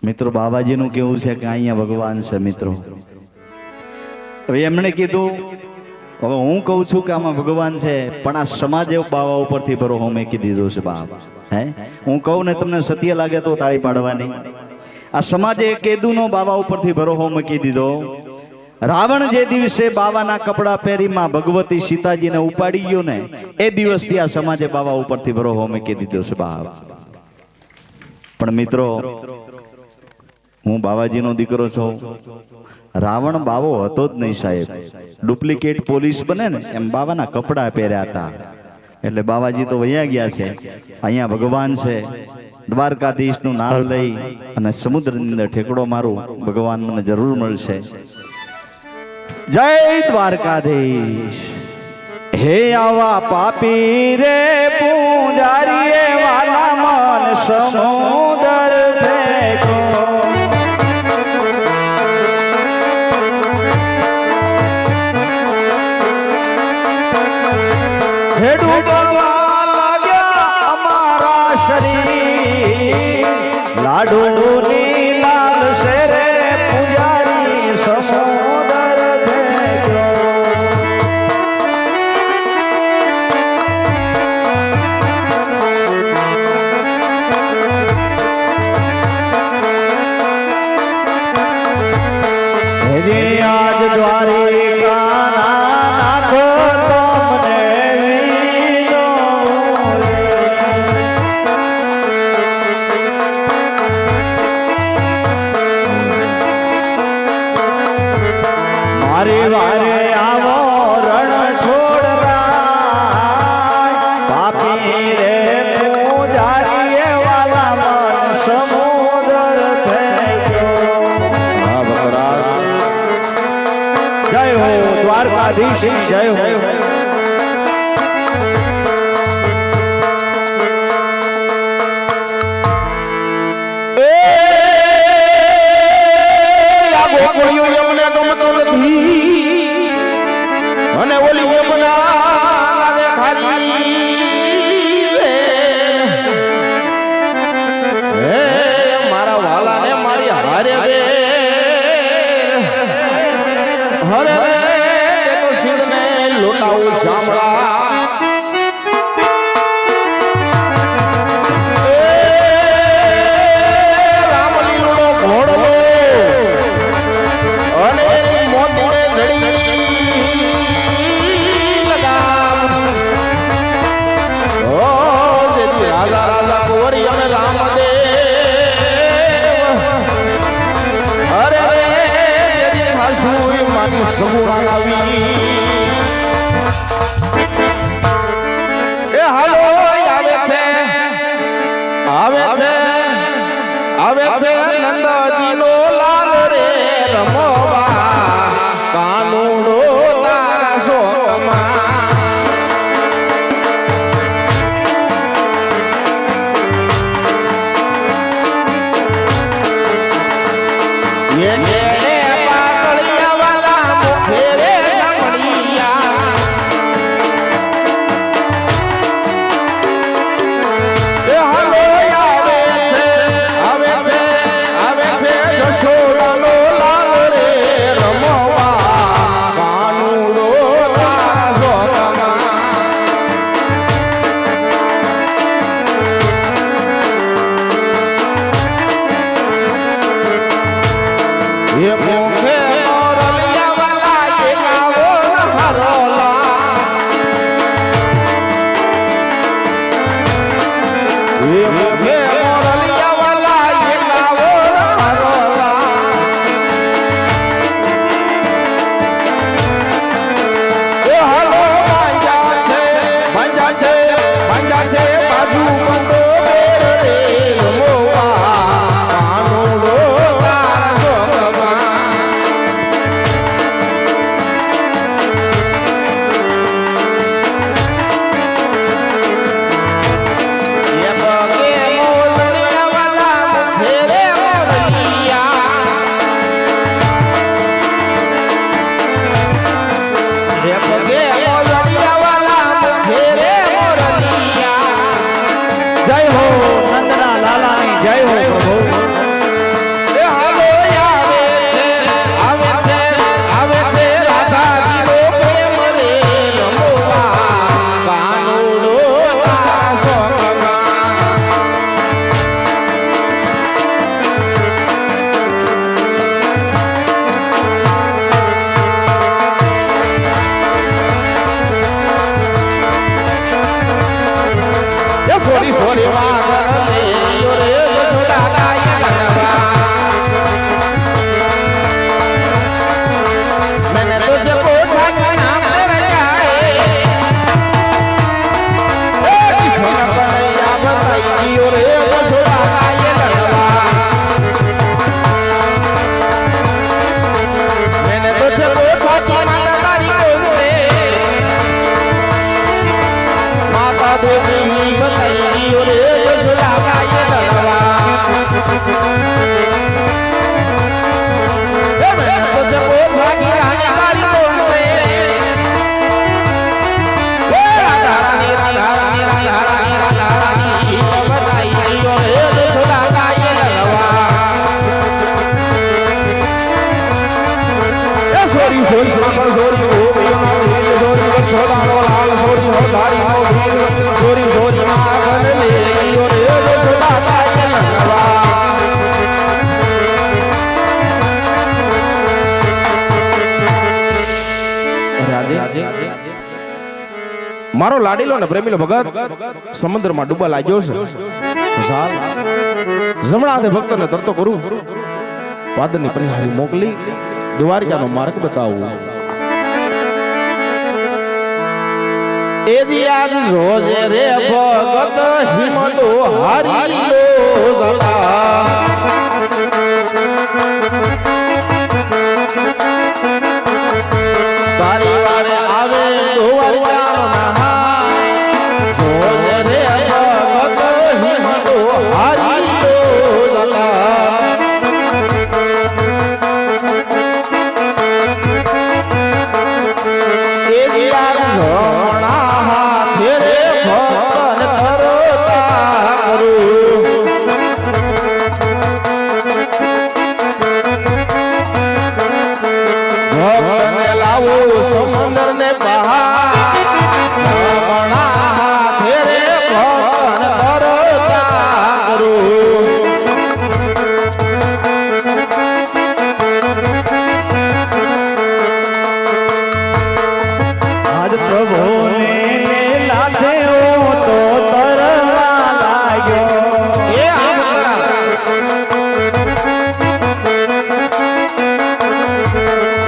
મિત્રો બાબાજીનું કેવું છે કે અહીંયા ભગવાન છે મિત્રો. હવે એમણે કીધું હવે હું કહું છું કે આમાં ભગવાન છે પણ આ સમાજે બાવા ઉપરથી ભરોસો મેકી દીધો છે બાપ. હે હું કહું ને તમને સત્ય લાગે તો તાળી પાડવાની. આ સમાજે કેદુનો બાવા ઉપરથી ભરોસો મૂકી દીધો. રાવણ જે દિવસે બાવાના કપડા પહેરીમાં ભગવતી સીતાજીને ઉપાડી ગયો ને એ દિવસથી આ સમાજે બાવા ઉપરથી ભરોસો મૂકી દીધો છે બાપ. પણ મિત્રો હું બાવાજીનો દીકરો છું. રાવણ બાવો હતો જ નહીં સાહેબ. ડુપ્લિકેટ પોલીસ બને ને એમ બાવાના કપડા પહેર્યા હતા. એટલે બાવાજી તો વયા ગયા છે. અહીંયા ભગવાન છે. દ્વારકાધીશનું નામ લઈ અને સમુદ્રની અંદર ઠેકડો મારું ભગવાન મને જરૂર મળશે. જય દ્વારકાધીશ. હે આવા પાપી રે પૂજારી વાલા મન સમુદર ફેંકો. હે ડૂબવા લાગ્યા અમારા શરીર લાડુની લાલ શેરે પૂજારી સમુદર ફેંકો. આજ દ્વારિકા નાખો તમને વીરો મારી વારે આવો રણ છોડ રાય પાપી રે પૂજારી વાલા મન સમુદર ફેંક્યો. જય હો દ્વારકાધીશ જય હો. અને ઓલી યમુના ખાલી હે મારા વાલા ને મારી હારે રે હરે રે તો શિરને લોટાવું શામળા રામલીલો ઘોડલો અને મોતીને જડી લગામ ઓ જેથી રાજા રાજા કોરી અને રામદેવ અરે રે જેથી હાસુઈ માની સગુણા આવી એ હાલો આવે છે નંદજીનો લાલ રે રમવા કાનુડો તારા સોમાં પાતળિયા વાલા મુખે રે સાંભળિયા એ હાલો આવે છે જશોદાનો લાલ રે રમવા કાનુડો તારા સોમાં એ મુખે મોરલિયા વાલા એ આવો હરોલા એ મુખે મોરલિયા વાલા એ આવો હરોલા એ હાલો ભાંજા છે બાજુ બંધો બેર રે રમવા કાનુડો તારા સોમાં મારો લાડીલો ને પ્રેમીલો ભગત સમુદ્રમાં ડૂબા લાગ્યો છે તો સાલ જમણા હાથે ભક્તને તરતો કરું પાદરની પનિહારી મોકલી દ્વારકાનો માર્ગ બતાવું એજી આજ જોજે રે ભગત હિમતો હારી લો તારી વારે આવે દ્વારકાનો નહાર જોજે રે ભગત હિમતો હારી લો એજી આજ સમુદ્ર ને આજ પ્રભુને લાથે તો તરવા લાગ્યો એ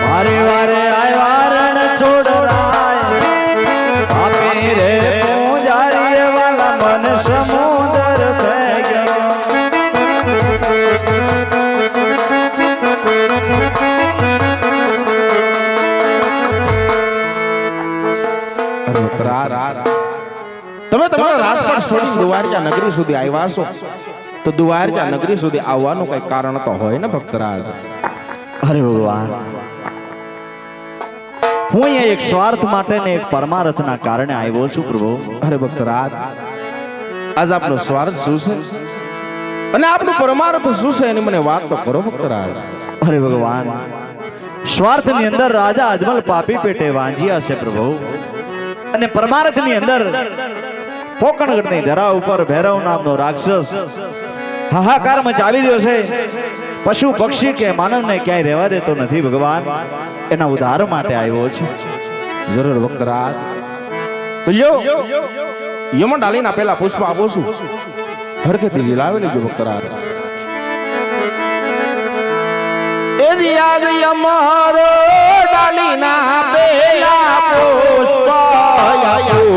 વારે વારે આવ્યા રણ છોડરાય આપે રે પૂજારી વાલા મન સમુદર થઈ ગયો તમે તમારા રાજપાટ છોડી દ્વારકા નગરી સુધી આવ્યા છો તો દ્વારકા નગરી સુધી આવવાનું કઈ કારણ તો હોય ને ભક્તરાજ અરે ભગવાન હું અહીંયા એક સ્વાર્થ માટે ને એક પરમાર્થના કારણે આવ્યો છું પ્રભુ અરે ભક્તરાજ આજ આપનો સ્વાર્થ શું છે અને આપનું પરમાર્થ શું છે એની મને વાત તો કરો ભક્તરાજ અરે ભગવાન સ્વાર્થની અંદર રાજા અજમલ પાપી પેટે વાંજ્યા છે પ્રભુ અને પરમાર્થની અંદર પોકણગઢની ધરા ઉપર ભૈરવ નામનો રાક્ષસ હાહાકાર મચાવી રહ્યો છે પશુ પક્ષી કે માનવને ક્યાંય રહેવા દેતો નથી ભગવાન એના ઉદ્ધાર માટે આવ્યો છે જરૂર ભક્તરાજ તો લ્યો યમન ડાલીના પહેલા પુષ્પ આપો છું હરખેથી લાવી લેજો ભક્તરાજ એજી આજ યમરો ડાલીના પહેલા પુષ્પ આપ્યો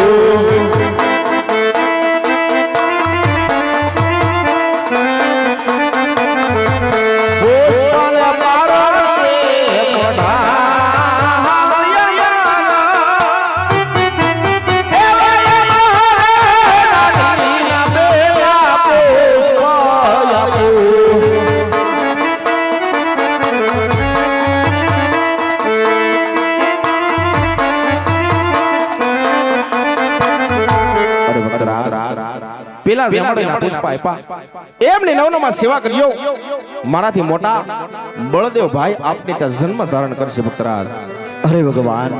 પેલા જમણીના પુષ્પ આપ્યા એમની નવનમાં સેવા કર્યો મારાથી મોટા બળદેવ ભાઈ આપને ત્યાં જન્મ ધારણ કરશે ભક્તરાજ અરે ભગવાન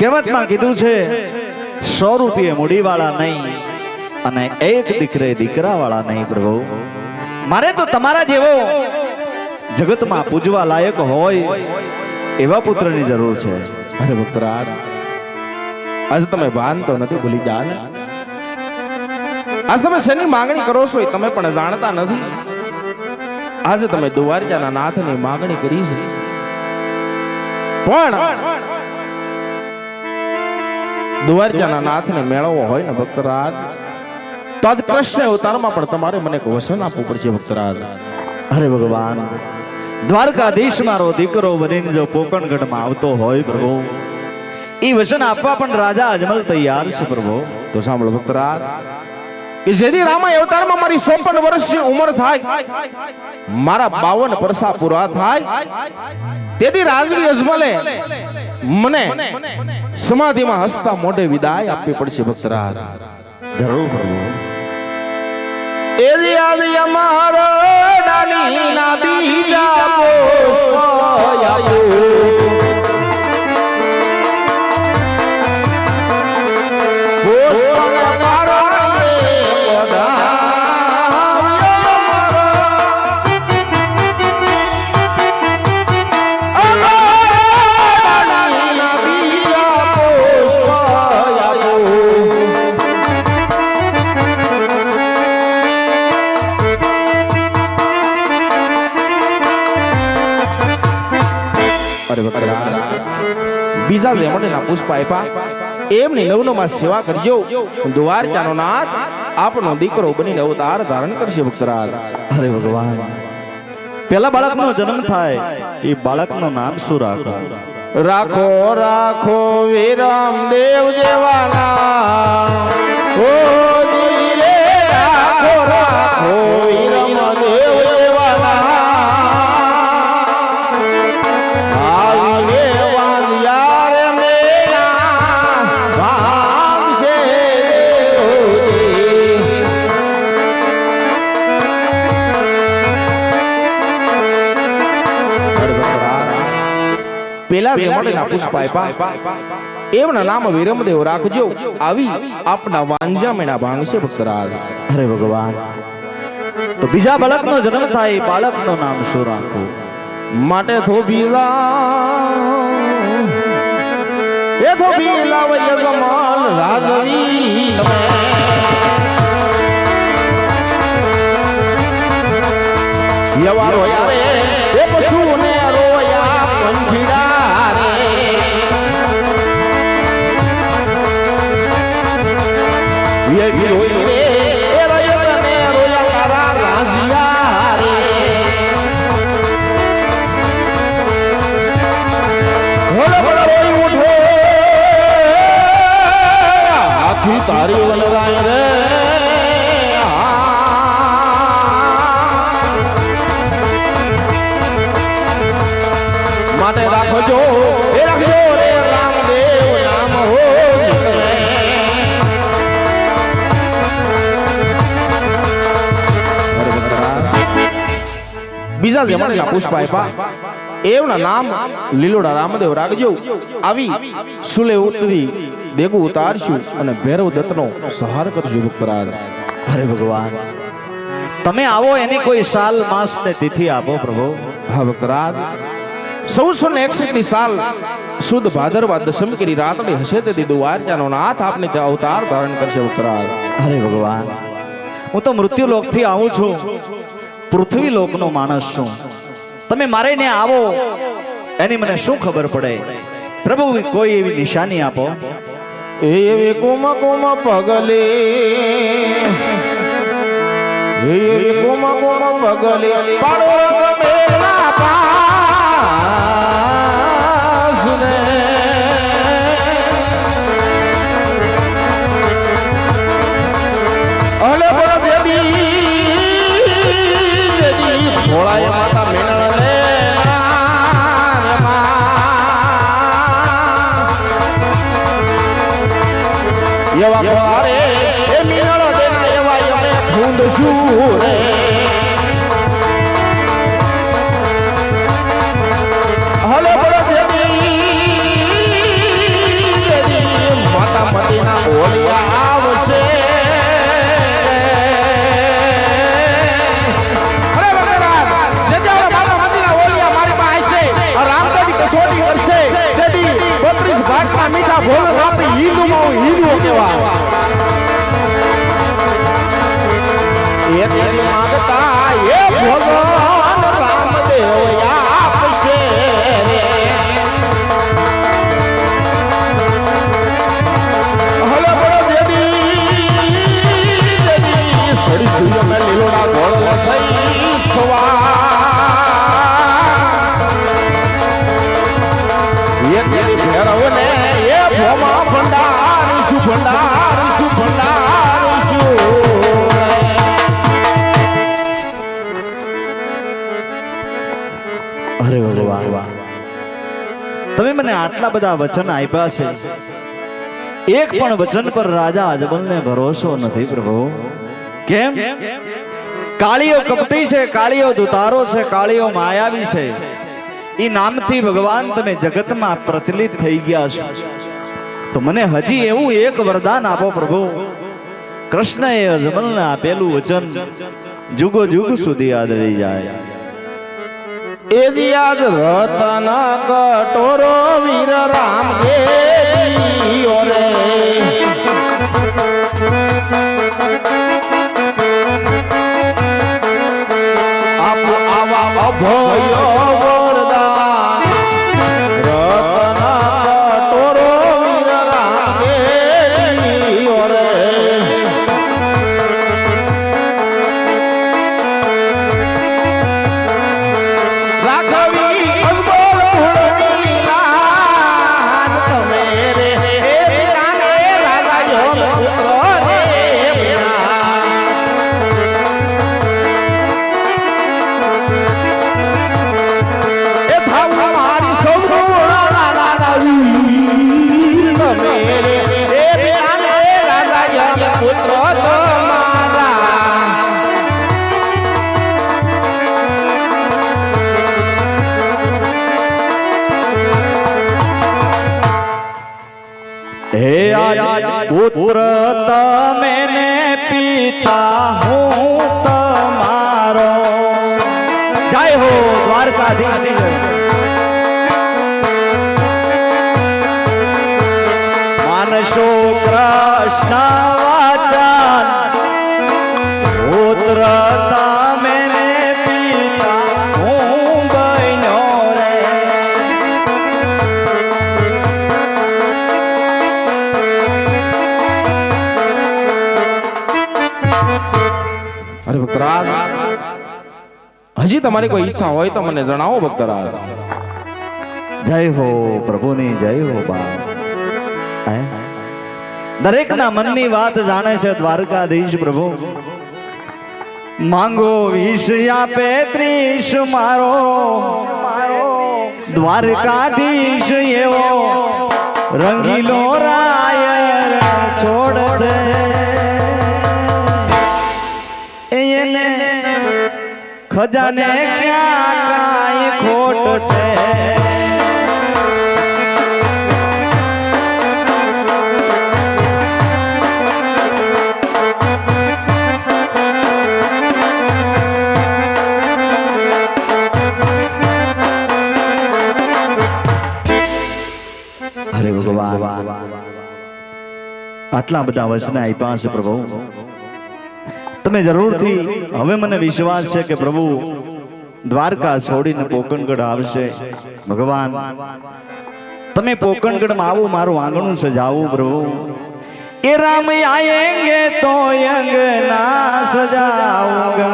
કહેવતમાં કીધું છે 100 રૂપિયે મૂડીવાળા નહીં અને એક દીકરે દીકરાવાળા નહીં પ્રભુ મારે તો તમારા જેવો જગતમાં પૂજવા લાયક હોય એવા પુત્રની જરૂર છે અરે ભક્તરાજ આજે તમે ભાન તો નથી ભૂલી જા ને આજ તમે શેની માંગણી કરો છો એ તમે પણ જાણતા નથી આજે તમે દ્વારકાના નાથની માંગણી કરી છે પણ દ્વારકાના નાથને મેળવવો હોય ને ભક્તરાજ તો આજ કૃષ્ણ અવતારમાં પણ તમારે મને એક વચન આપવું પડશે ભક્તરાજ અરે ભગવાન દ્વારકાધીશ મારો દીકરો બનીને જો પોકણગઢમાં આવતો હોય પ્રભુ એ વચન આપવા પણ રાજા અજમલ તૈયાર છે પ્રભુ તો સાંભળો ભક્તરાજ કે જેથી રામાય અવતારમાં મારી 54 વર્ષની ઉંમર થાય મારા 52 પરસા પૂરા થાય તેથી રાજવી અજમલે મને સમાધિમાં હસતા મોઢે વિદાય આપવી પડશે ભક્તરાજ જરૂર પ્રભુ એજી આદિ અમારો ડાલીના બીજા પુષ્પ આપ્યો અરે વકરા બીજા જેમણેના પુષ્પ આપ્યા એમની નવનોમાં સેવા કરજો દ્વારકાનો નાથ આપણો દીકરો બનીને અવતાર ધારણ કરશે વકરા અરે ભગવાન પેલા બાળકનો જન્મ થાય એ બાળકનું નામ શું રાખો? રાખો રાખો વિરમ દેવ જેવાના ઓ જી રે રાખો રાખો વિરમ દેવ જેવાના આવીને વાંજ્યા રે મેના વાંગશે દેવજી પેલા જમણના પુષ્પ આપ્યા એમના નામ વિરમદેવ રાખજો આવી આપના વાંજામેણા ભાંગશે ભક્તરાજ અરે ભગવાન તો બીજા બાળકનો જન્મ થાય એ બાળકનું નામ શું રાખવું? માટે થોભીલા યજમાન રાજવી યવારો યારે એ પશુને રોયા પંખીડા રે યે રોઈ રે એ રયતને રોયા તારા રાઝિયા રે ભોળો ભોળો રોઈ ઉઠો આખી તારી વનરાય રે માટે રાખજો એ રાખજો રે રામદેવ નામ હો બીજા જમણના પુષ્પ આપ્યા એવના નામ લીલોડા રામદેવ રાખજો આવી સુલે ઉતરી દેગું ઉતારશું અને ભૈરવ દત્તનો સહાર કરજો ભક્તરાજ અરે ભગવાન તમે આવો એની કોઈ સાલ માસ ને તિથિ આપો પ્રભુ. હા ભક્તરાજ 1461 ની સાલ સુદ ભાદરવા દશમી કરી રાતડી હશે તે દ્વારકાનો નાથ આપને તે અવતાર ધારણ કરશે ભક્તરાજ અરે ભગવાન હું તો મૃત્યુ લોકથી આવું છું, પૃથ્વી લોકનો માણસ છું. તમે મારે ને આવો એની મને શું ખબર પડે? પ્રભુ કોઈ એવી નિશાની આપો. એવી કોમ કોમ પગલે એવી કોમ કોમ પગલે પાડો રંગ મેલના પાસને અલે બળ દેદી ભોળાય માતા મેળણે એવા કોરે એ મીણો દેના એવા અમે ફૂંદ સુરે હલે બળો જેદી માતા મદીના ઓલિયા આવશે અરે ભગવાન જેદી માતા મદીના ઓલિયા મારી પાસે આવશે રામદેવી કસોટી કરશે જેદી 32 ભાગના મીઠા ભોલ આપી હિન્દુમાં હિન્દુ કેવા એ તેરી માંગતા એ ભગવાન રામદેવ આપશે રે હલો બોલો દેવી સડી સૂર્ય મે લીલોડા ગોળ થઈ સવા એ તેરી ભેરવને એ ભોમા ભંડાર સુ ભંડાર સુ ભંડાર સુ અરે ભગવાન તમે મને આટલા બધા વચન આપ્યા છે, એક પણ વચન પર રાજા અજમલને ભરોસો નથી પ્રભુ. કેમ? કાળીઓ કપટી છે, કાળીઓ દુતારો છે, કાળીઓ માયાવી છે. ઈ નામથી ભગવાન તમે જગતમાં પ્રચલિત થઈ ગયા છો. તો મને હજી એવું એક વરદાન આપો પ્રભુ. કૃષ્ણએ અજમલને આપેલું વચન જુગો જુગ સુધી યાદ રહી જાય. એજી આજ રતન કટોરો વીર રામ કે રે આપ આવા અભય વરદાન પુત્ર તમે ને પિતા હું તમારો જય હો દ્વારકાધીશ માનસો કૃષ્ણ વાચન પુત્ર તમે ને પિતા હું બન્યો રે અરે ભક્તરાજ, હજી તમારી કોઈ ઈચ્છા હોય તો મને જણાવો ભક્તરાજ. જય હો પ્રભુની જય હો બા. દરેક ના મનની વાત જાણે છે દ્વારકાધીશ પ્રભુ. માંગો 20 આપે 30 મારો દ્વારકાધીશ એવો રંગીલો રાય છોડ છે એને ખજાને ક્યાં કાંઈ ખોટ છે. અરે ભગવાન આટલા બધા વચન આપ્યા છે પ્રભુ. તમે જરૂરથી હવે મને વિશ્વાસ છે કે પ્રભુ દ્વારકા છોડીને પોકણગઢ આવશે. ભગવાન તમે પોકણગઢમાં આવો, મારું આંગણું સજાવું પ્રભુ. એ રામ આયેંગે તો અંગના સજાऊंगा.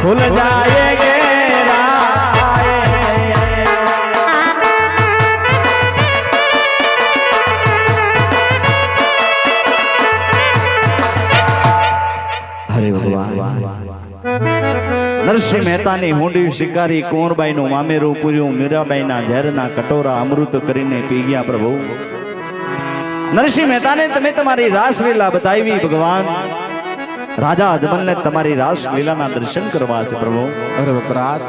खुल जाएंगे हरे भगवान. નરસિંહ મહેતાની હુંડી શિકારી કુંવરબાઈનું મામેરું પૂર્યું, મીરાબાઈના ઝેરના કટોરા અમૃત કરીને પી ગયા પ્રભુ. નરસિંહ મહેતાને તમે તમારી રાસલીલા બતાવી ભગવાન. રાજા અજમલને તમારી રાસ લીલાના દર્શન કરવા છે પ્રભુ. અરે ભક્તરાજ,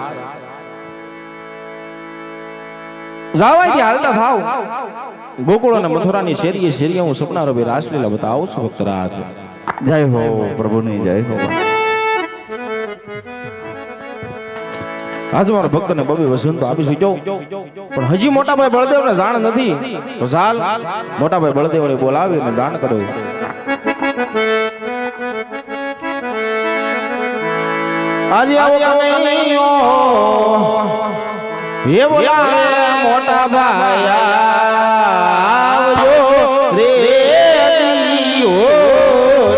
જાવાથી હાલતા થાવ. ગોકુળ અને મથુરાની શેરીએ શેરીએ હું સપના રૂપે રાસલીલા બતાવું છું ભક્તરાજ. જય હો પ્રભુની જય હો. આજ મારા ભક્તને બબે વસંતો આપીશું જો, પણ હજી મોટાભાઈ બળદેવને જાણ નથી તો ચાલ મોટાભાઈ બળદેવને બોલાવીને દાન કર્યું. આજે આવો કનૈયો હે બોલાવે મોટા ભાઈ આવજો રે દિયો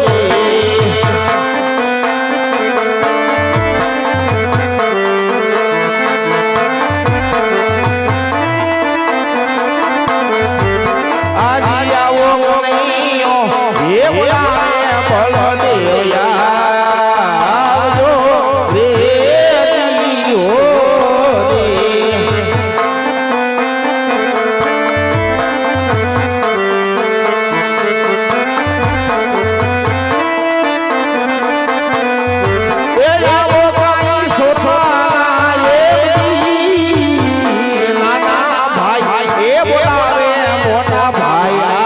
રે. આજે આવો કનૈયો હે બોલાવે બળદેવ મોટા ભાઈ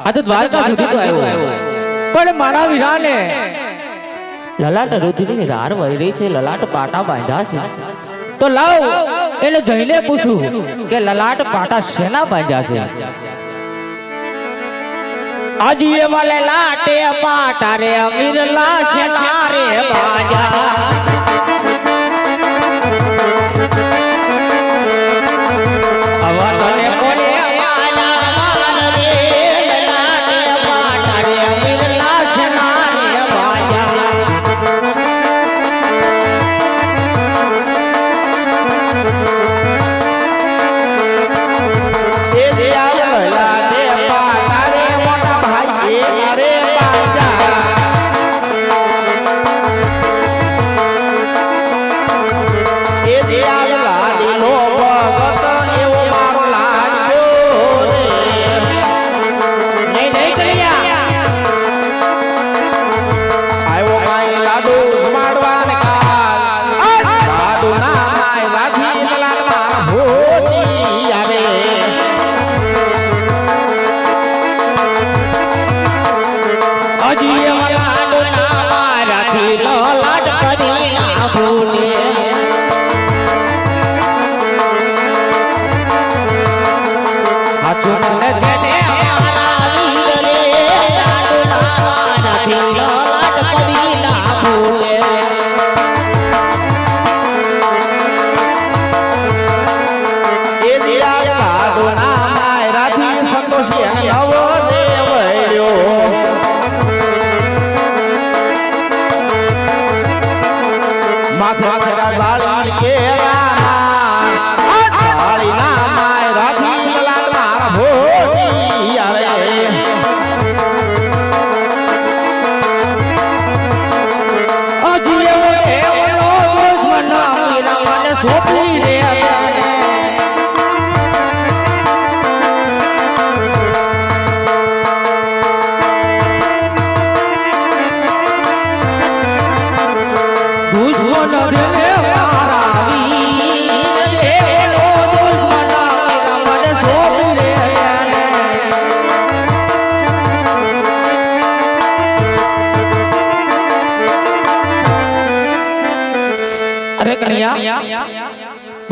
આ તો દ્વારકા સુધી તો આવ્યો પણ મારા વીરાને લલાટ રુધિરની ધાર વહી રહી છે, લલાટ પાટા બાંધ્યા છે. તો લાવ એને જઈને પૂછું કે લલાટ પાટા શેના બાંધ્યા છે. આજી એવા લલાટે પાટા રે અમીરલા શેના રે બાંધ્યા. આવા તને કોને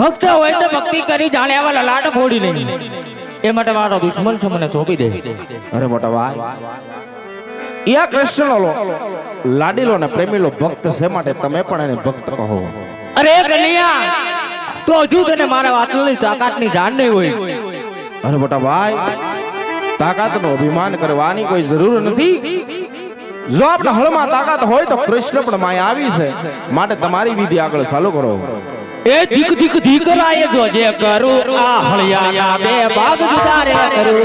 ભક્ત હોય તો ભક્તિ કરી જાણે આવા લલાટ ફોડી નહીં. એ માટે મારો દુશ્મન છે મને સોંપી દે. અરે મોટા ભાઈ યા કૃષ્ણનો લાડીલો ને પ્રેમીલો ભક્ત છે માટે તમે પણ એને ભક્ત કહો. અરે કન્યા તો હજુ તને મારા વાતની તાકાતની જાણ નહીં હોય. અરે મોટા ભાઈ તાકાતનો અભિમાન કરવાની કોઈ જરૂર નથી. જો આપણા હળમાં તાકાત હોય તો કૃષ્ણ પણ માય આવી છે માટે તમારી વિધિ આગળ ચાલુ કરો. એ દીક દીક દીકરાએ જોજે કરું આ હળિયાના બે ભાગ જુદા રે કરું.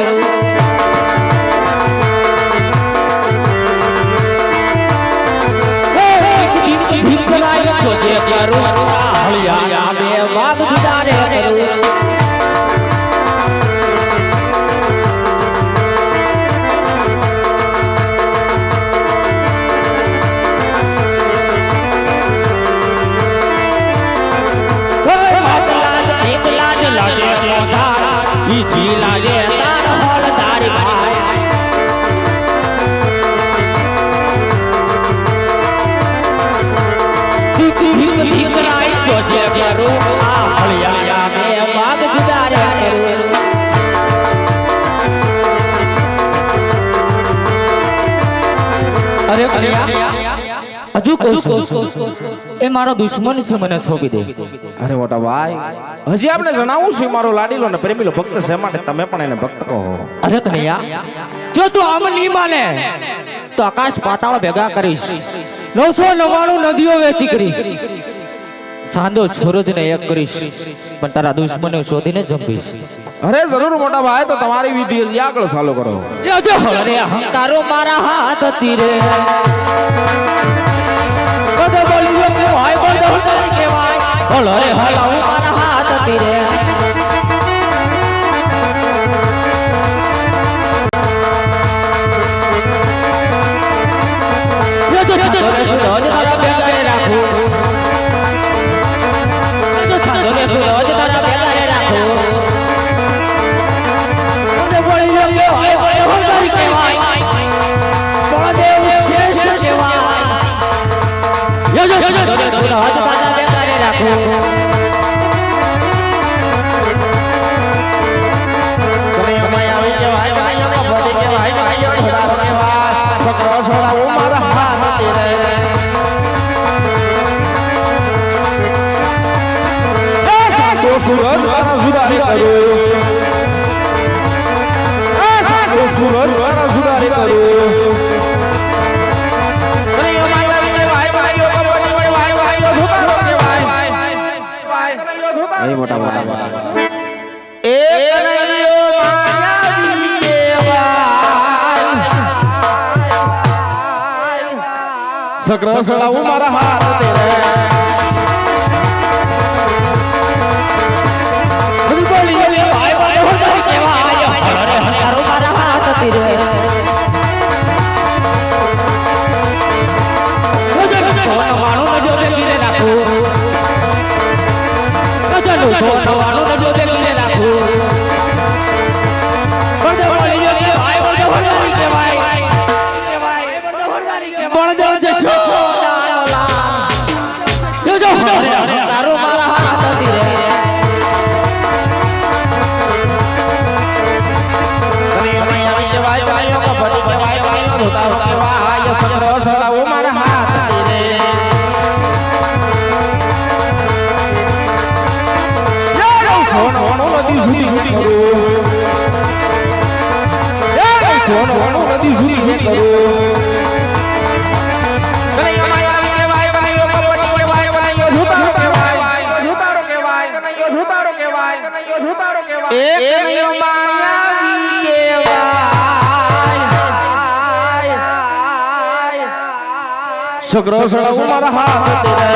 એ દીક દીક દીકરાએ જોજે કરું આ હળિયાના બે ભાગ જુદા રે કરું. હજુ કહું એ મારો દુશ્મન છે મને સોંપી દે. અરે મોટા ભાઈ હજી આપણે જણાવું છું મારો લાડીલો ને પ્રેમીલો ભક્ત છે માટે તમે પણ એને ભક્ત કહો. અરે કનૈયા જો તું આમ નહીં માને તો આકાશ પાતાળ ભેગા કરીશ 999 નદીઓ વહેતી કરીશ, સાંધો સૂરજને એક કરીશ, પણ તારા દુશ્મનો શોધીને જંપીશ. અરે જરૂર મોટા ભાઈ, તો તમારી વિધિ હજી આગળ ચાલુ કરો. અરે અહંકારો મારા હાથ તીરે બધો બોલ્યો કે ભાઈ બધો હલતારી કહેવાય. બોલો રે હલાવું મારા હાથ તીરે. સૂરજ મારા સુધારી કરો, સૂરજ મારા સુધારી કરો. મોટા મોટા સક્ર સડાવું મારા હાથ તેરે. સગરો સડાવું મારા હાથ તેરે.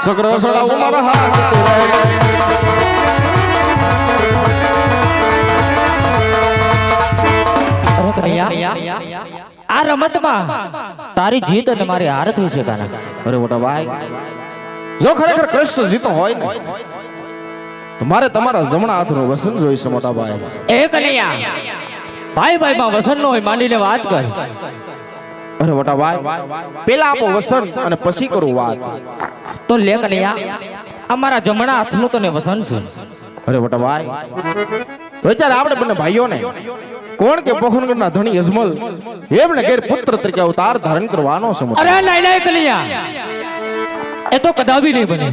સગરો સડાવું મારા હાથ આ રમતમાં તારી જીત અને મારી હાર થઈ છે કાના. અરે મોટા ભાઈ, જો ખરેખર કૃષ્ણ જીતો હોય ને તો મારે તમારા જમણા હાથનો વસન જોઈ છે મોટા ભાઈ. એ કનૈયા ભાઈ ભાઈ માં વસન નો હોય માંડીને વાત કર. અરે મોટા ભાઈ, પેલા આપો વસન અને પછી કરું વાત. તો લે કનૈયા, અમારા જમણા હાથનું તને વસન છે. અરે મોટા ભાઈ, તો અત્યારે આપણે બંને ભાઈઓને કોણ કે પોખરણગઢના ધણી અજમલ એમને ઘેર પુત્ર તરીકે અવતાર ધારણ કરવાનો છે. અરે નહીં નહીં કનૈયા, એ તો કદાપી નહીં બને.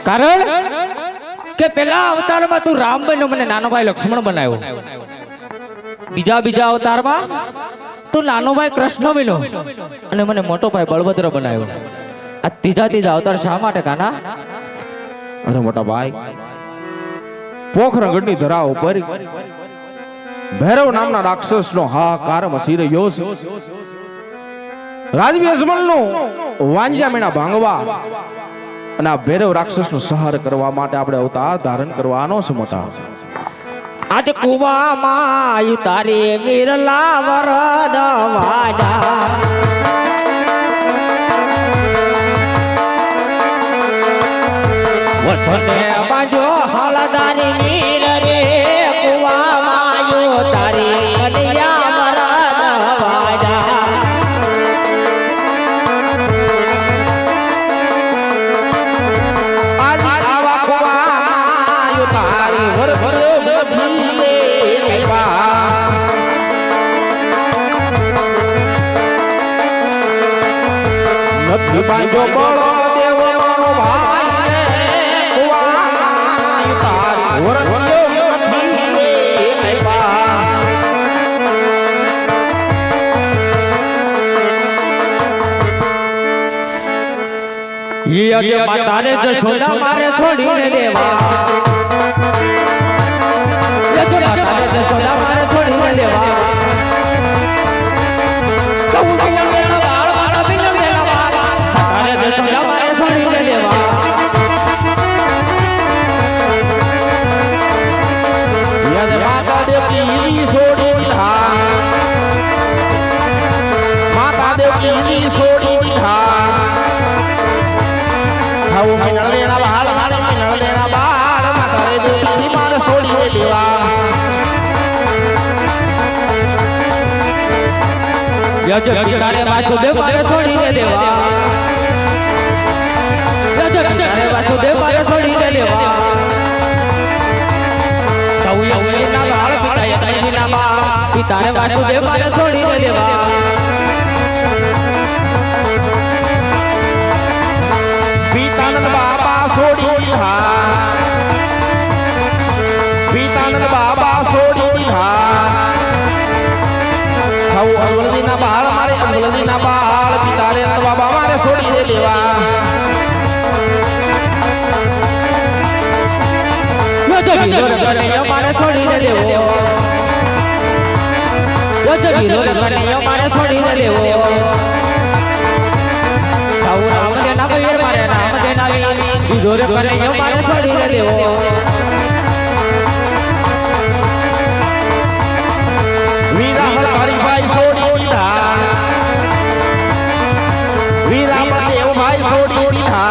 કારણ કે પેલા અવતારમાં તું રામ બન્યો, મને નાનો ભાઈ લક્ષ્મણ બનાવ્યો. બીજા અવતારમાં તું નાનો ભાઈ કૃષ્ણ બન્યો અને મને મોટો ભાઈ બળભદ્ર બનાવ્યો. આ ત્રીજા અવતાર શા માટે કાના? અરે મોટા ભાઈ, પોખરણગઢની ધરા ઉપર ભૈરવ નામના રાક્ષસનો હાહાકાર મચી રહ્યો છે. રાજવી અજમલનું વાંજામેણા ભાંગવા અને આ ભૈરવ રાક્ષસનો સંહાર કરવા માટે આપણે અવતાર ધારણ કરવાનો છે મોટા. આજ કુવામાં તારી વિરલા વરદ વાજા વસને બાજો હલદારી નીર રે કુવામાં તારી કલિયા વરદ વાજા આજ આવા કુવા તારી વર વર નથી બાંધો બળો દેવ મારો ભાઈ કુવા તારી વર ये मातारे जशोदा मारे छोड़ीने देवा ये तो मातारे जशोदा मारे छोड़ीने देवा कहूं मेरा बाल बाल बिन मेरा बाल मातारे जशोदा मारे छोड़ीने देवा ये माता देवी सोड़ी था माता देवी सोड़ी था खाऊ मिनल देना बाल बाल मिनल देना बाल माता देवी मार सोड़ी देवा ये जो तारे वासुदेव मारे छोड़ीने देवा ये जो तारे वासुदेव मारे छोड़ीने देवा कहूं ये ना बाल पिता ये ताई ना बाल पिता ने वासुदेव मारे छोड़ीने देवा पीतानंद बाबा सोड़ी था पीतानंद बाबा सोड़ी था खाऊ अंगुलजी ना बाल मारे अंगुलजी ना बाल पितारे बाबा मारे सोड़ी देवा मारे छोड़ीने देवो यो तो वीरो कन्हैया मारे छोड़ीने देवो खाऊ राम देना वीर मारे नाम देना वीरो कन्हैया मारे छोड़ीने देवो वीरा हरि भाई सोड़ी था वीरा देव भाई सोड़ी था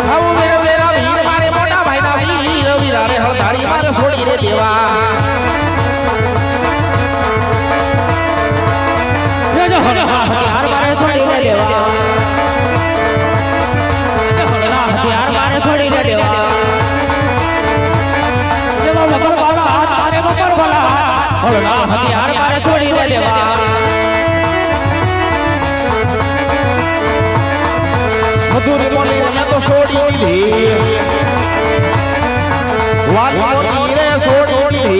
खाऊ मेरा मेरा वीर मारे मोटा भाई ना वीर वीरा रे हरि मारे सोड़ी देवा हथियार मारे छोड़ीने देवा हथियार मारे छोड़ीने देवा मकर वाला हाथ मारे मकर वाला हथियार मारे छोड़ीने देवा मधुर बोली ने तो सोड़ी थी वाली रे सोड़ी थी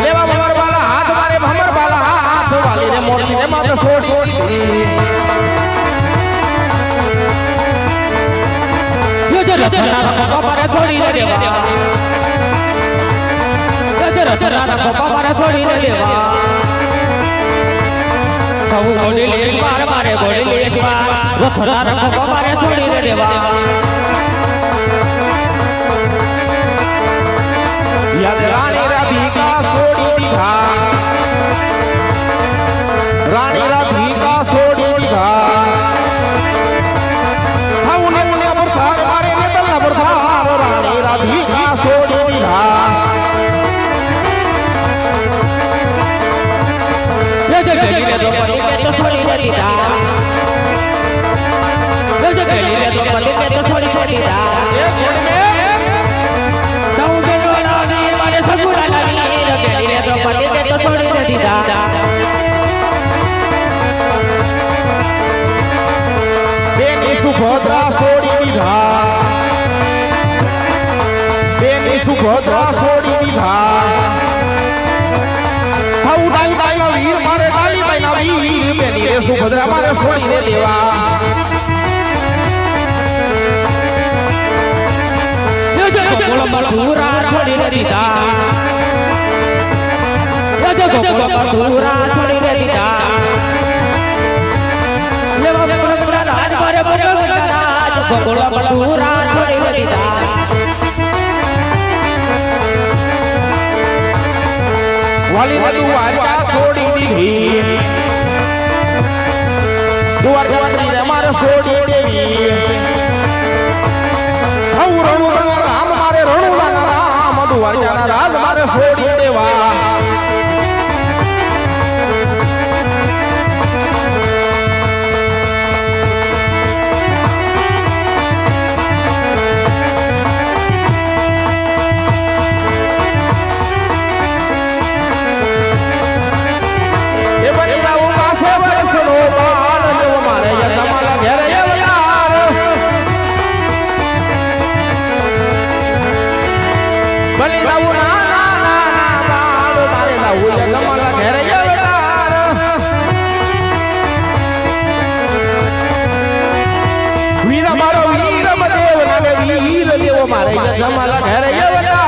लेवा भमर वाला हाथ मारे भमर वाला हाथ वाली रे मोटी ने मत सोड़ी थी ये जो रतना को मारे छोड़ीने देवा ये जो रतना को मारे छोड़ीने देवा कहूं गोली ले मार मारे गोली ले मार रतना को मारे छोड़ीने देवा याद रानी राधिका सोड़ी था रानी राधिका सोड़ी था उन्हें उन्हें बरसात मारे ने तल्ला बरसात रानी राधिका सोड़ी था ये जो गली रे द्रौपदी के तो छोड़ीने दीदा ये जो गली रे द्रौपदी के तो छोड़ीने दीदा ये छोड़ में कहूं के रानी मारे सगुरा लगी गली रे द्रौपदी के तो छोड़ीने दीदा बेनी सुभद्रा सोड़ी था बेनी सुभद्रा सोड़ी था खाऊ डाई डाई वीर मारे डाली डाई ना वीर बेनी रे सुभद्रा मारे सोड़ी देवा ये जो पूरा छोड़ीने दीदा ગજ ગોકુળ મથુરા છોડી દીધા લેવા ગોકુળ રાજ મારે ગોકુળ રાજ ગોકુળ મથુરા છોડી દીધા વાલી દ્વારકા છોડી દીધી દ્વારકા મારે છોડી દેવી રણુ રામ મારે રણુ રામ દ્વારકા રાજ મારે છોડી દેવા જમાલા ઘરે અવતાર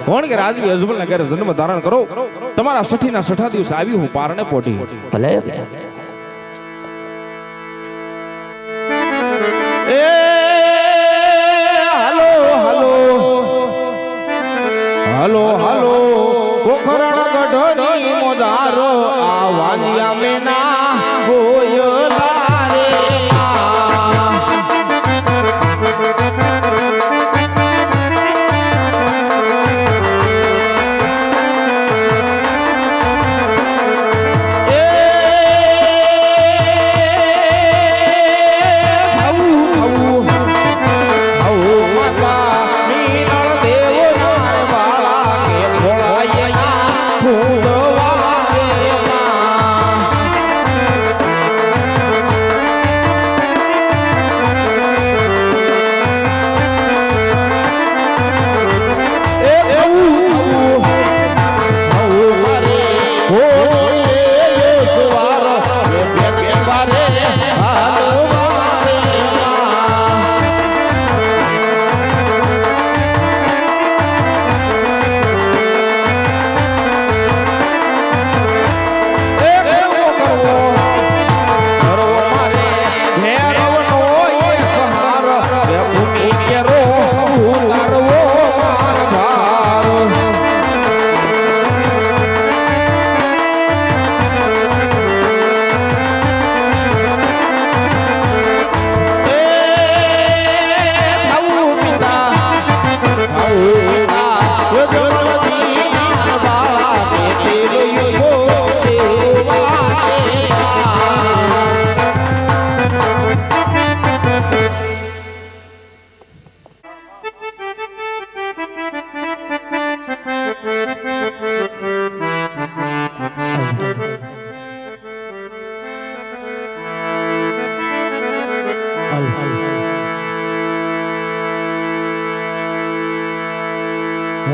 કોણ કે રાજવી અજમલ ના ઘરે જન્મ ધારણ કરો તમારા 60 ના 60 દિવસ આવી હું પારણે પોટી ભલે એ હાલો હાલો હાલો હાલો પોખરણ ગઢની મોજારો આ વાલિયા મેના હોય લારે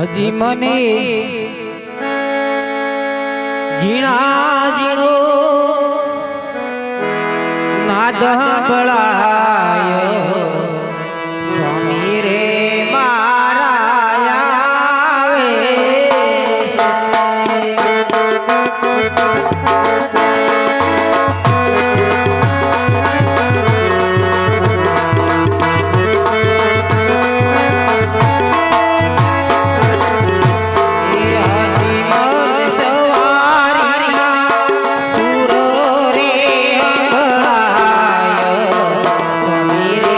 હજી મને ઝીણા ઝીણો નાદ સંભળાય સ્વામી રે મારા આવે Sweet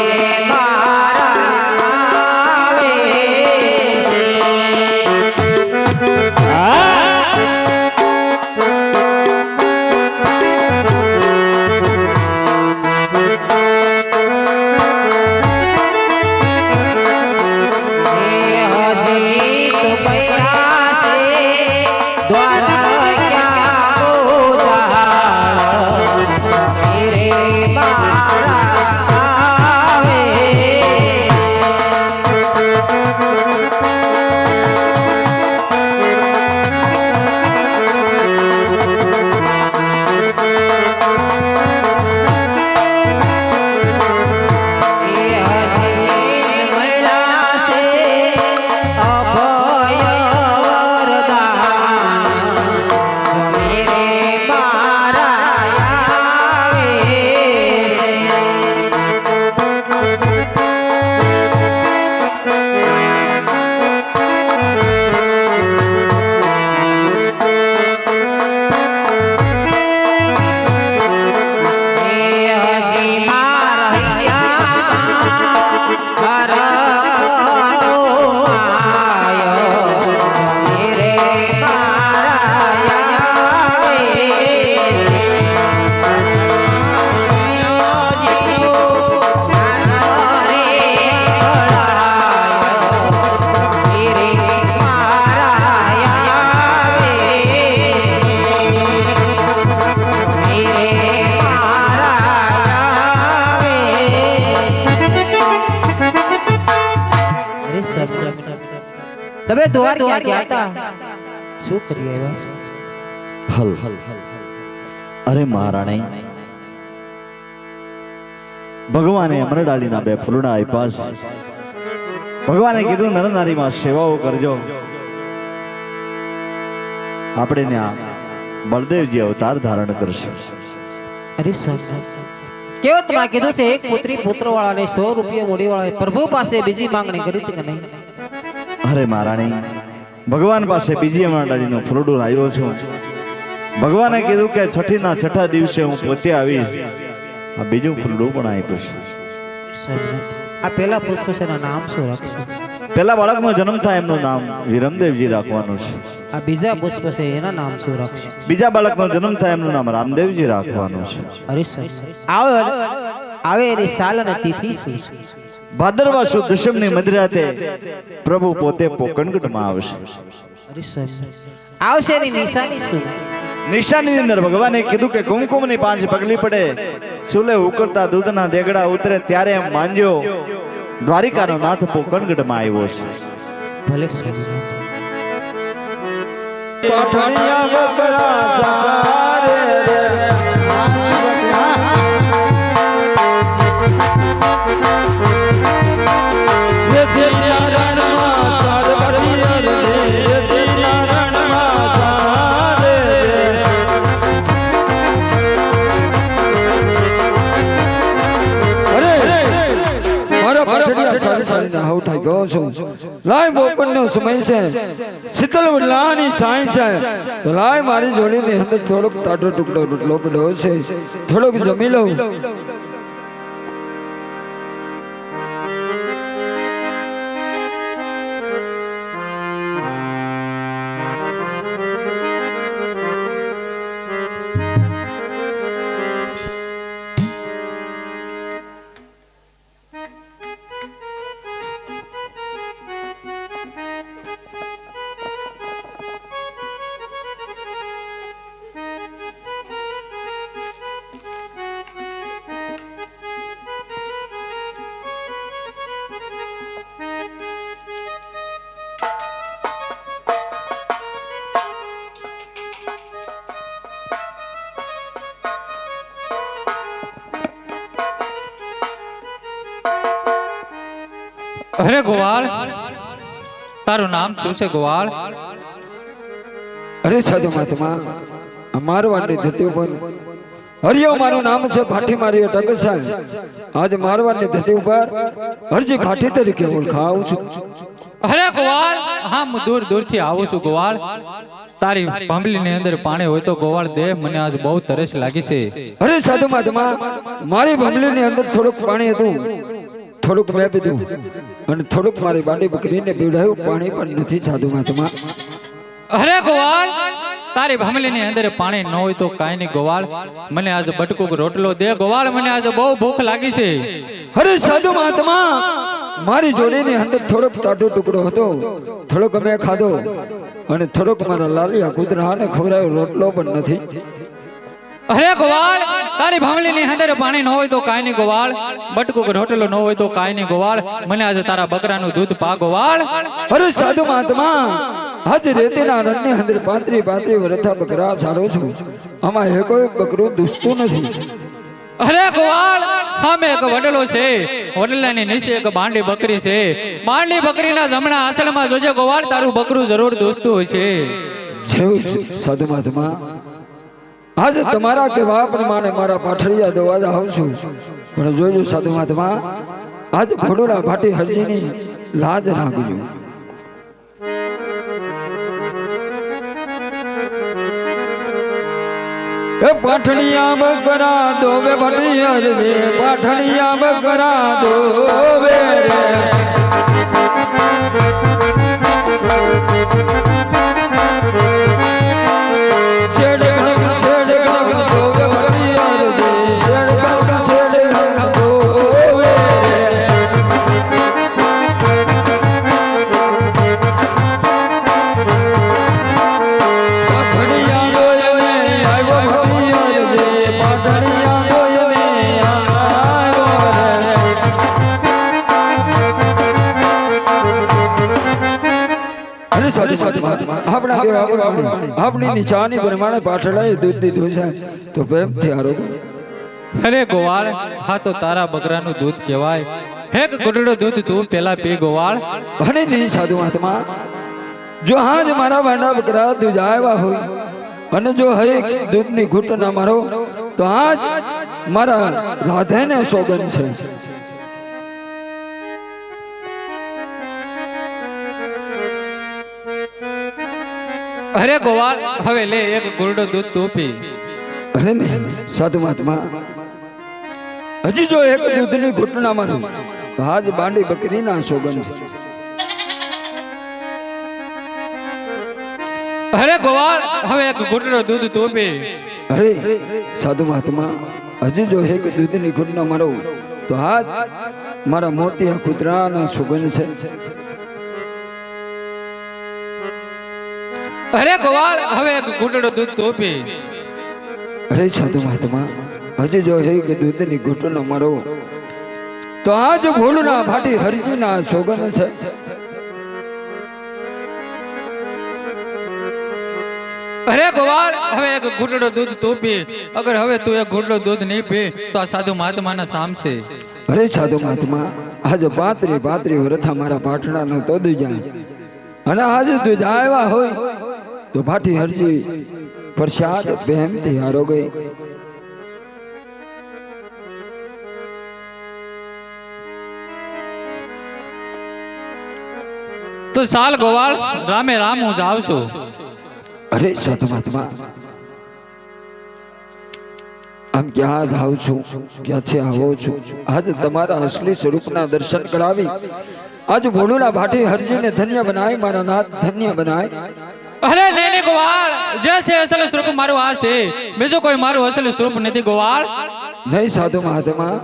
તમે દ્વારકા ગયા હતા શું કરી આવ્યા છો? હલ અરે મહારાણી, ભગવાને અમરડાલીના 2 ફૂલડા આપ્યા છે. ભગવાને કીધું નર નારીમાં સેવાઓ કરજો. આપણે ત્યાં બળદેવજી અવતાર ધારણ કરશે. અરે કેવતમાં કીધું છે એક પુત્રી પુત્ર વાળાને 100 રૂપિયા મૂડી વાળા પ્રભુ પાસે બીજી માંગણી કરી હતી કે નહીં? અરે મહારાણી, ભગવાન પાસે બીજી અમરડાલીનું ફૂલડું લાવ્યો છું. ભગવાને કીધું કે છઠ્ઠા દિવસે હું પોતે આવીશ. આ બીજું ફૂલડું પણ આપ્યું છે. આ પેલા પુષ્પ છે એના નામ શું રાખશો? પેલા બાળકનો જન્મ થાય એમનું નામ વિરમદેવજી રાખવાનું છે. આ બીજા પુષ્પ છે એના નામ શું રાખશો? બીજા બાળકનો જન્મ થાય એમનું નામ રામદેવજી રાખવાનું છે. અરે આવે એની સાલ અને તિથિ શું છે? ભાદરવા સુદ દશમની મધરાતે પ્રભુ પોતે પોકણગઢમાં આવશે. અરે આવશે એની નિશાની શું? નિશાની અંદર ભગવાને કીધું કે કુમકુમની 5 પગલી પડે, ચૂલે ઉકળતા દૂધના દેગડા ઉતરે ત્યારે એમ માંજ્યો દ્વારિકાનો નાથ પોકણગઢમાં આવ્યો છે. ભલે પાઠણિયા બકરા સારે લાય બોપનનો સમય છે, શીતળ વડલાની સાંઈ છે, તો લાય મારી જોડીની અંદર થોડોક ટાટો ટુકડો રોટલો પડ્યો છે, થોડોક જમી લઉં. અરે ગોવાળ, તારું નામ શું છે ગોવાળ? અરે સાધુ મહાત્મા, મારવાડની ધરતી ઉપર હરિયો મારું નામ છે, ભાઠી મારી અટક છે. આજ મારવાડની ધરતી ઉપર હરજી ભાઠી તરીકે ઓળખાવું છું. અરે ગોવાળ, હા હું દૂર દૂરથી આવું છું ગોવાળ. તારી ભાંભલીની અંદર પાણી હોય તો ગોવાળ દે, મને આજ બહુ તરસ લાગી છે. અરે સાધુ મહાત્મા, મારી ભાંભલીની અંદર થોડુંક પાણી હતું, થોડુંક મેં પીધું અને થોડુંક મારી બાંડી બકરીને પીવડાવ્યું, પાણી પણ નથી સાધુ મહાત્મા. અરે ગોવાળ, તારી ભાંભલીની અંદર પાણી ન હોય તો કાંઈ નહીં ગોવાળ, મને આજ બટકુક રોટલો દે ગોવાળ, મને આજ બહુ ભૂખ લાગી છે. અરે સાધુ મહાત્મા, મારી જોડીની અંદર થોડોક ટાટો ટુકડો હતો, થોડોક મેં ખાધો અને થોડોક મારા લાલિયા કૂતરાને ખવડાવ્યો, રોટલો પણ નથી. અરે ગોવાળ, તારી ભાંભલીની અંદર પાણી ન હોય તો કાંઈ નહીં ગોવાળ, બટકુક રોટલો ન હોય તો કાંઈ નહીં ગોવાળ, મને આજે તારા બકરાનું દૂધ પા ગોવાળ. અરે સાધુ મહાત્મા, આજ રેતીના રણની અંદર 35 વર્ષા બકરા સારો છું, આમાં એ કોઈ બકરું દુસતું નથી. અરે ગોવાળ, સામે એક વડલો છે, વડલાની નીચે એક બાંડી બકરી છે, બાંડી બકરીના જમણા આસળમાં જોજે ગોવાળ, તારું બકરું જરૂર દોસ્તું હોય છે. જેવું સાધુ મહાત્મા, આજે તમારા કહેવા પ્રમાણે મારા પાઠળિયા દોવા જાઉં છું, પણ જોજો સાધુ મહાત્મા, આજ ઘોડોરા ભાટી હરજીની લાજ રાખજો. એ પાઠણિયા બકરા દોવે ભાટી હરજે, પાઠણિયા બકરા દોવે રે. આપણી ની ચાની પ્રમાણે પાછળાએ દૂધ દીધું છે તો પ્રેમથી આરોગ્ય. અરે ગોવાળ હા તો તારા બકરાનું દૂધ કહેવાય. એક ઘૂંટડો દૂધ તું પેલા પી ગોવાળ. અને નહીં સાધુ મહાત્મા, જો હાજ મારા વાંડા બકરા દૂધ આવ્યા હોય અને જો હરેક દૂધની ઘૂંટ ના મારો તો આજ મારા રાધેને સોગન છે. અરે ગોવાળ હવે લે એક ઘૂંટડો દૂધ તું પી. અરે નહીં સાધુ મહાત્મા, હજી જો એક દૂધની ઘૂંટ ના મારો તો આજ બાંડી બકરીના સોગન છે. અરે ગોવાળ હવે એક ઘૂંટડો દૂધ તું પી. અરે સાધુ મહાત્મા, હજી જો એક દૂધની ઘૂંટ ના મારો તો આજ મારા મોતિયા કૂતરાના સુગંધ છે. અરે ગોવાળ હવે એક ઘૂંટડો દૂધ તું પી. અરે સાધુ મહાત્મા, હજી જો એક દૂધની ઘૂંટ ના મારો તો આજ ભોળના ભાટી હરજીના સોગંધ છે. અરે ગોવાળ હવે એક ઘૂંટડો દૂધ તું પી. અગર હવે તું એક ઘૂંટડો દૂધ નહીં પી તો આ સાધુ મહાત્માના સામશે. અરે સાધુ મહાત્મા, આજે પાત્રી વરથા મારા પાટણાનો તો દૂધ જાય અને આજે દૂધ આવ્યા હોય તો ભાટી હરજી પ્રસાદ પ્રેમથી આરોગે. તો ચાલ ગોવાળ રામે રામ હું જાઉં છું. અરે સાધુ મહાત્મા, આમ ક્યાં જાઉં છું, ક્યાંથી આવો છું? આજ તમારા અસલી સ્વરૂપના દર્શન કરાવી આજ ભોળુના ભાટી હરજીને ધન્ય બનાય, મારા નાથ ધન્ય બનાય. અરે નહીં ગોવાળ, જે છે અસલ સ્વરૂપ મારું આ છે, બીજું કોઈ મારું અસલ સ્વરૂપ નથી ગોવાળ. નહીં સાધુ મહાત્મા,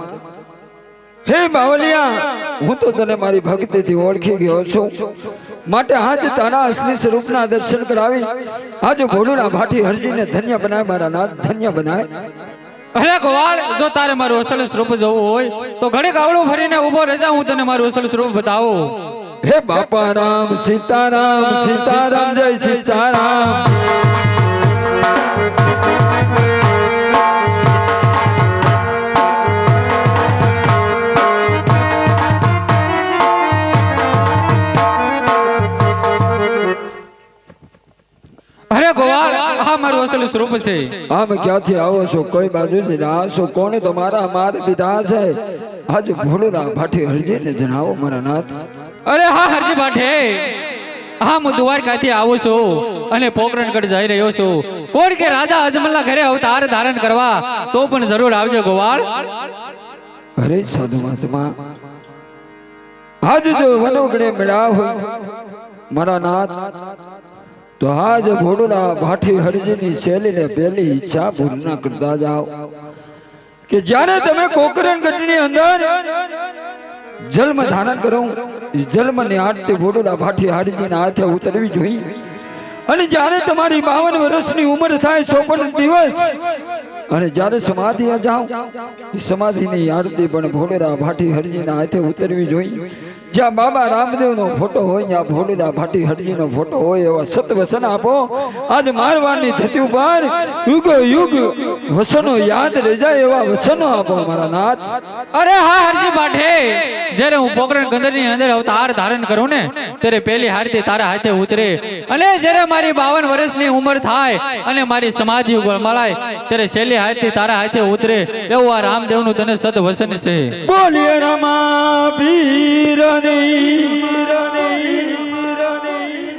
હે બાવલિયા, હું તો તને મારી ભક્તિથી ઓળખી ગયો છું, માટે આજ તારા અસલી સ્વરૂપના દર્શન કરાવી આજ ભોળુના ભાટી હરજીને ધન્ય બનાય, મારા નાથ ધન્ય બનાય. અરે ગોવાળ, જો તારે મારું અસલ સ્વરૂપ જોવું હોય તો ઘડીક આવડું ફરીને ઊભો રહેજા, હું તને મારું અસલ સ્વરૂપ બતાવું. હે બાપા રામ સીતારામ, સીતારામ જય સીતારામ. અરે ગોવાળ, આ મારું અસલ સ્વરૂપ છે. આમ ક્યાંથી આવો છો? કોઈ બાજુથી ના છો? કોને તમારા માતા પિતા છે? આજ ભોળુના ભાટી હરજીને જણાવો મારા નાથ. અરે હા હરજી ભાઠે, હા હું દ્વારકાથી આવું છું અને પોકરણગઢ જઈ રહ્યો છું. કોણ કે રાજા અજમલના ઘરે અવતાર ધારણ કરવા, તો પણ જરૂર આવજો ગોવાળ. અરે સાધુ મહાત્મા, આજ જો વનોગડે મેળાવ હોય મારા નાથ તો આજ ભોળુના ભાટી હરજીની શૈલીને પહેલી ઈચ્છા પૂર્ણ ના કરતા જાઓ કે જ્યારે તમે કોકરણગઢની અંદર જન્મ ધારણ કરો, જન્મની આરતી ભોળુના ભાટી હરજીના હાથે ઉતરવી જોઈએ. અને જ્યારે તમારી 52 વર્ષની ઉંમર થાય, 54 દિવસ, અને જ્યારે સમાધિ જાઓ, સમાધિની આરતી પણ ભોળુના ભાટી હરજીના હાથે ઉતરવી જોઈએ. જ્યાં બાબા રામદેવનો ફોટો હોય, ત્યાં ભોળુના ભાટી હરજીનો ફોટો હોય, એવા સત વસન આપો. આજ મારવાડની ધરતી ઉપર યુગો યુગ વસનો યાદ રહી જાય એવા વસનો આપો મારા નાથ. અરે હા હરજી ભાઠે, જ્યારે હું પોકરણગઢની અંદર અવતાર ધારણ કરું ને ત્યારે પહેલી આરતી તારા હાથે ઉતરે, અને જ્યારે મારી 52 વર્ષની ઉંમર થાય અને મારી સમાધિ ગળમાળાય ત્યારે છેલ્લી આરતી તારા હાથે ઉતરે, એવું આ રામદેવનું તને સદ વસન છે. બોલીએ રમા પીરની